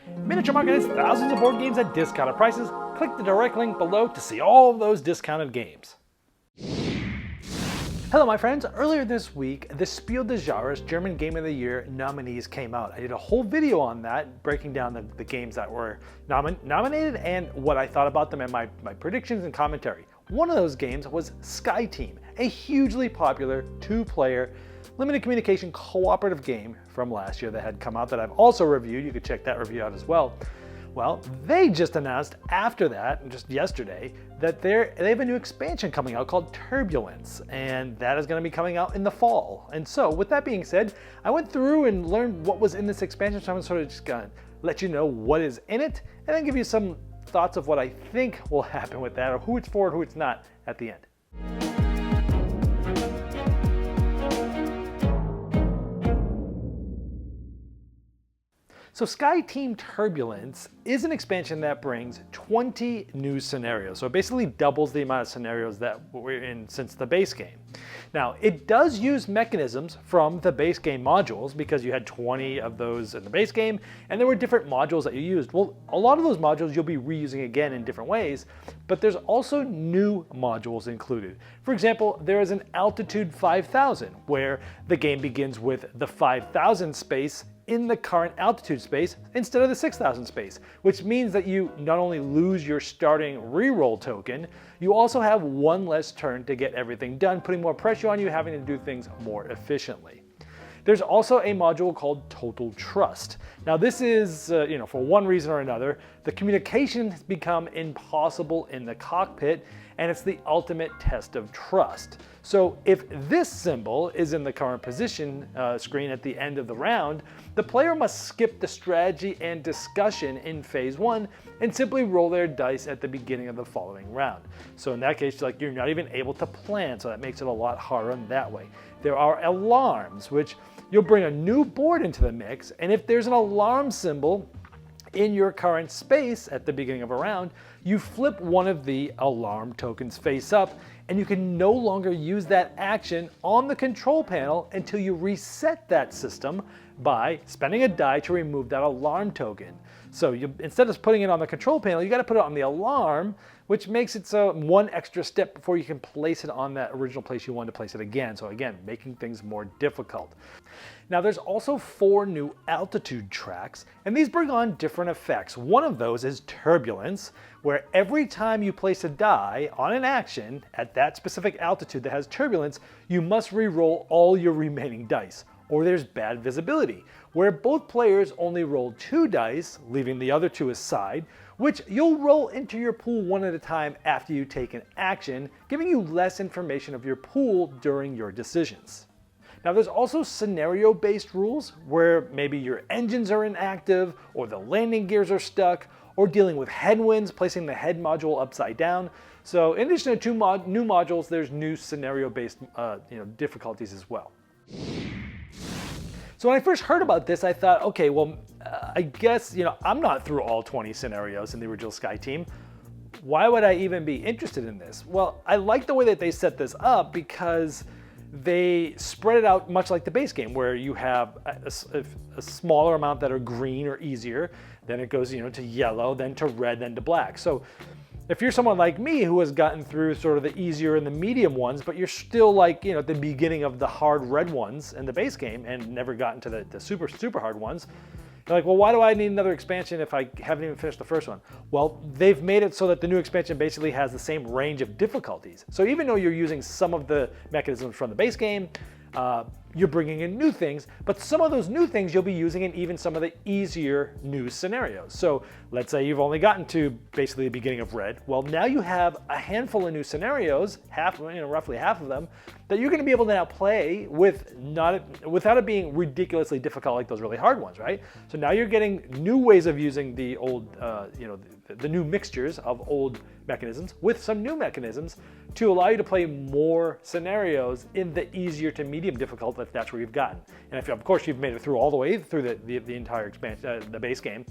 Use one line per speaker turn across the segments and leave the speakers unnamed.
Miniature Market has thousands of board games at discounted prices. Click the direct link below to see all of those discounted games. Hello my friends, earlier this week, the Spiel des Jahres German Game of the Year nominees came out. I did a whole video on that, breaking down the games that were nominated and what I thought about them and my predictions and commentary. One of those games was Sky Team, a hugely popular two-player limited communication cooperative game from last year that had come out that I've also reviewed. You could check that review out as well. Well, they just announced after that, just yesterday, that they have a new expansion coming out called Turbulence, and that is going to be coming out in the fall. And so, with that being said, I went through and learned what was in this expansion, so I'm sort of just going to let you know what is in it, and then give you some thoughts of what I think will happen with that, or who it's for and who it's not at the end. So Sky Team Turbulence is an expansion that brings 20 new scenarios. So it basically doubles the amount of scenarios that we're in since the base game. Now, it does use mechanisms from the base game modules because you had 20 of those in the base game, and there were different modules that you used. Well, a lot of those modules you'll be reusing again in different ways, but there's also new modules included. For example, there is an Altitude 5000, where the game begins with the 5000 space in the current altitude space instead of the 6000 space, which means that you not only lose your starting reroll token, you also have one less turn to get everything done, putting more pressure on you, having to do things more efficiently. There's also a module called Total Trust. Now this is, for one reason or another, the communication has become impossible in the cockpit, and it's the ultimate test of trust. So if this symbol is in the current position screen at the end of the round, the player must skip the strategy and discussion in phase one and simply roll their dice at the beginning of the following round. So in that case, you're not even able to plan, so that makes it a lot harder in that way. There are alarms, which you'll bring a new board into the mix, and if there's an alarm symbol in your current space at the beginning of a round, you flip one of the alarm tokens face up, and you can no longer use that action on the control panel until you reset that system by spending a die to remove that alarm token. So instead of putting it on the control panel, you got to put it on the alarm, which makes it so one extra step before you can place it on that original place you wanted to place it again. So again, making things more difficult. Now there's also 4 new altitude tracks, and these bring on different effects. One of those is Turbulence, where every time you place a die on an action at that specific altitude that has turbulence, you must re-roll all your remaining dice. Or there's Bad Visibility, where both players only roll 2 dice, leaving the other 2 aside, which you'll roll into your pool one at a time after you take an action, giving you less information of your pool during your decisions. Now there's also scenario-based rules, where maybe your engines are inactive, or the landing gears are stuck, or dealing with headwinds, placing the head module upside down. So in addition to 2 new modules, there's new scenario-based difficulties as well. So when I first heard about this, I thought, okay, well, I guess, I'm not through all 20 scenarios in the original Sky Team. Why would I even be interested in this? Well, I like the way that they set this up because they spread it out much like the base game, where you have a smaller amount that are green or easier, then it goes, to yellow, then to red, then to black. So if you're someone like me who has gotten through sort of the easier and the medium ones, but you're still at the beginning of the hard red ones in the base game and never gotten to the super hard ones, you're like, well, why do I need another expansion if I haven't even finished the first one? Well, they've made it so that the new expansion basically has the same range of difficulties. So even though you're using some of the mechanisms from the base game, you're bringing in new things, but some of those new things you'll be using in even some of the easier new scenarios. So let's say you've only gotten to basically the beginning of red. Well, now you have a handful of new scenarios, roughly half of them, that you're going to be able to now play without it being ridiculously difficult like those really hard ones, right? So now you're getting new ways of using the old, the new mixtures of old mechanisms with some new mechanisms to allow you to play more scenarios in the easier to medium difficult, if that's where you've gotten. And if, of course, you've made it through all the way through the entire expansion, the base game,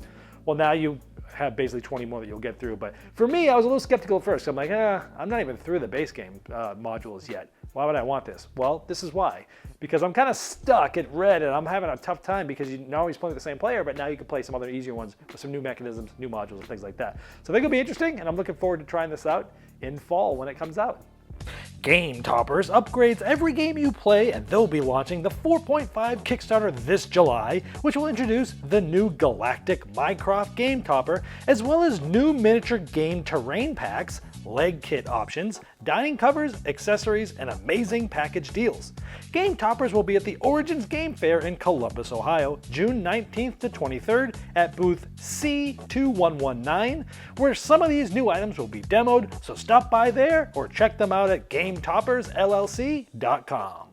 well, now you have basically 20 more that you'll get through. But for me, I was a little skeptical at first. I'm like, I'm not even through the base game modules yet. Why would I want this? Well, this is why. Because I'm kind of stuck at red and I'm having a tough time because you're not always playing the same player, but now you can play some other easier ones with some new mechanisms, new modules, and things like that. So I think it'll be interesting, and I'm looking forward to trying this out in fall when it comes out. Game Toppers upgrades every game you play, and they'll be launching the 4.5 Kickstarter this July, which will introduce the new Galactic Minecraft Game Topper, as well as new miniature game terrain packs, leg kit options, dining covers, accessories, and amazing package deals. Game Toppers will be at the Origins Game Fair in Columbus, Ohio, June 19th to 23rd at booth C2119, where some of these new items will be demoed, so stop by there or check them out at GameToppersLLC.com.